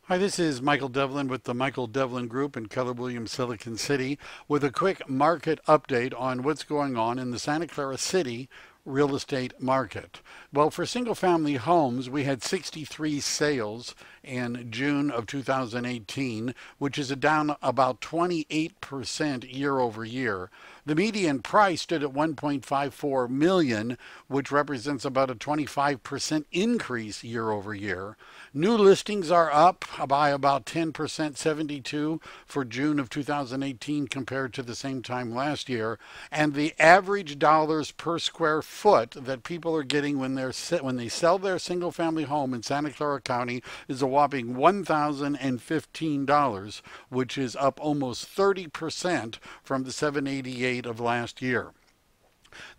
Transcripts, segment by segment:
Hi, this is Michael Devlin with the Michael Devlin Group in Keller Williams, Silicon City, with a quick market update on what's going on in the Santa Clara City real estate market. Well, for single family homes, we had 63 sales in June of 2018, which is down about 28% year over year. The median price stood at 1.54 million, which represents about a 25% increase year over year. New listings are up by about 10%, 72 for June of 2018 compared to the same time last year. And the average dollars per square foot that people are getting when they sell their single family home in Santa Clara County is a whopping $1,015, which is up almost 30% from the 788 of last year.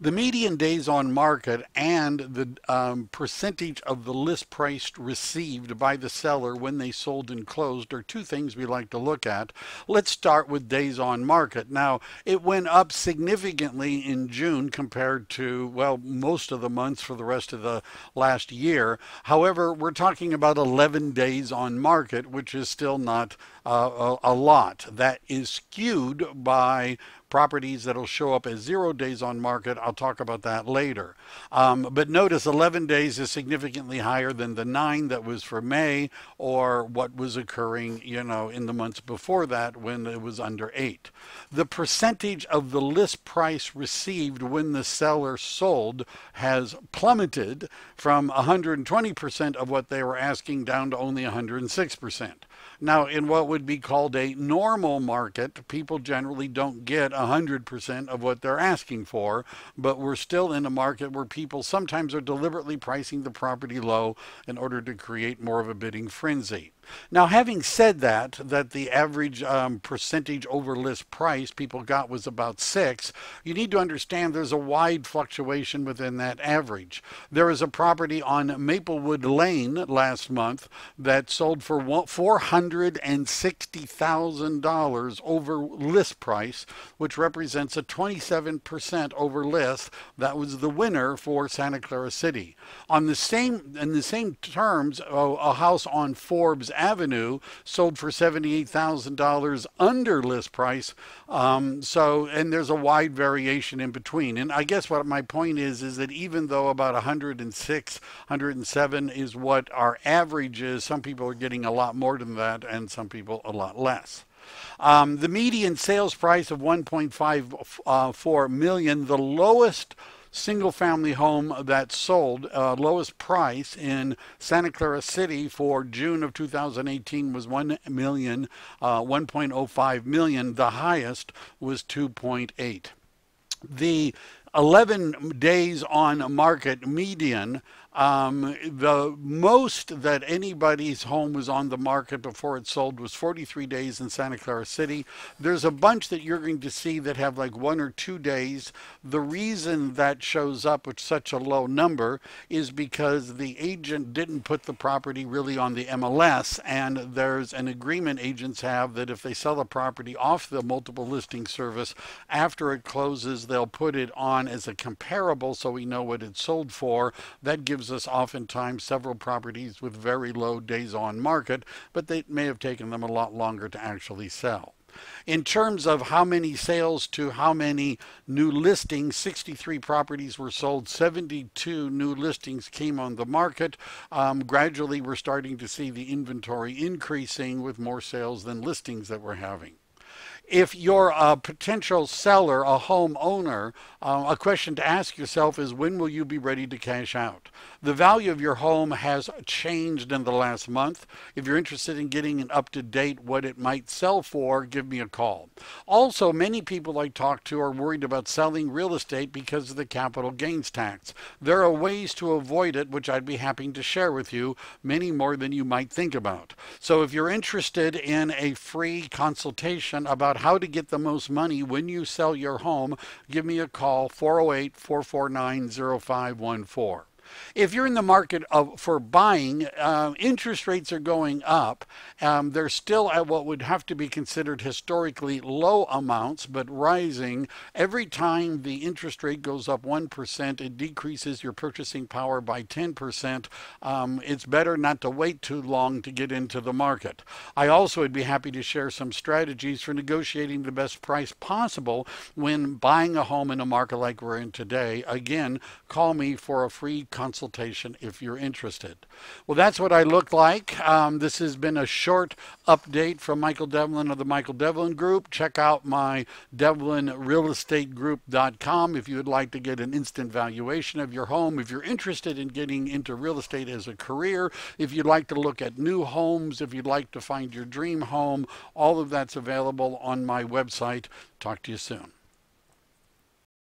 The median days on market and the percentage of the list price received by the seller when they sold and closed are two things we like to look at. Let's start with days on market. Now, it went up significantly in June compared to, well, most of the months for the rest of the last year. However, we're talking about 11 days on market, which is still not a lot. That is skewed by properties that'll show up as 0 days on market. I'll talk about that later. But notice 11 days is significantly higher than the 9 that was for May or what was occurring, in the months before that when it was under 8. The percentage of the list price received when the seller sold has plummeted from 120% of what they were asking down to only 106%. Now, in what would be called a normal market, people generally don't get 100% of what they're asking for, but we're still in a market where people sometimes are deliberately pricing the property low in order to create more of a bidding frenzy. Now, having said that the average percentage over list price people got was about 6, you need to understand there's a wide fluctuation within that average. There is a property on Maplewood Lane last month that sold for $460,000 over list price, which represents a 27% over list. That was the winner for Santa Clara City. In the same terms, a house on Forbes Avenue sold for $78,000 under list price. And there's a wide variation in between. And I guess what my point is that even though about 106, 107 is what our average is, some people are getting a lot more than that and some people a lot less. The median sales price of 1.54 million, the lowest single family home that sold, lowest price in Santa Clara City for June of 2018 was 1.05 million. The highest was 2.8. The 11 days on market median, the most that anybody's home was on the market before it sold was 43 days in Santa Clara City. There's a bunch that you're going to see that have like 1 or 2 days. The reason that shows up with such a low number is because the agent didn't put the property really on the MLS, and there's an agreement agents have that if they sell a property off the multiple listing service, after it closes, they'll put it on as a comparable so we know what it sold for. That gives us oftentimes several properties with very low days on market, but they may have taken them a lot longer to actually sell. In terms of how many sales to how many new listings, 63 properties were sold, 72 new listings came on the market. Gradually, we're starting to see the inventory increasing with more sales than listings that we're having. If you're a potential seller, a homeowner, a question to ask yourself is, when will you be ready to cash out? The value of your home has changed in the last month. If you're interested in getting an up-to-date what it might sell for, give me a call. Also, many people I talk to are worried about selling real estate because of the capital gains tax. There are ways to avoid it, which I'd be happy to share with you, many more than you might think about. So if you're interested in a free consultation about how to get the most money when you sell your home, give me a call, 408-449-0514. If you're in the market for buying, interest rates are going up. They're still at what would have to be considered historically low amounts, but rising. Every time the interest rate goes up 1%, it decreases your purchasing power by 10%. It's better not to wait too long to get into the market. I also would be happy to share some strategies for negotiating the best price possible when buying a home in a market like we're in today. Again, call me for a free consultation if you're interested. Well, that's what I look like. This has been a short update from Michael Devlin of the Michael Devlin Group. Check out my devlinrealestategroup.com if you would like to get an instant valuation of your home. If you're interested in getting into real estate as a career, if you'd like to look at new homes, if you'd like to find your dream home, all of that's available on my website. Talk to you soon.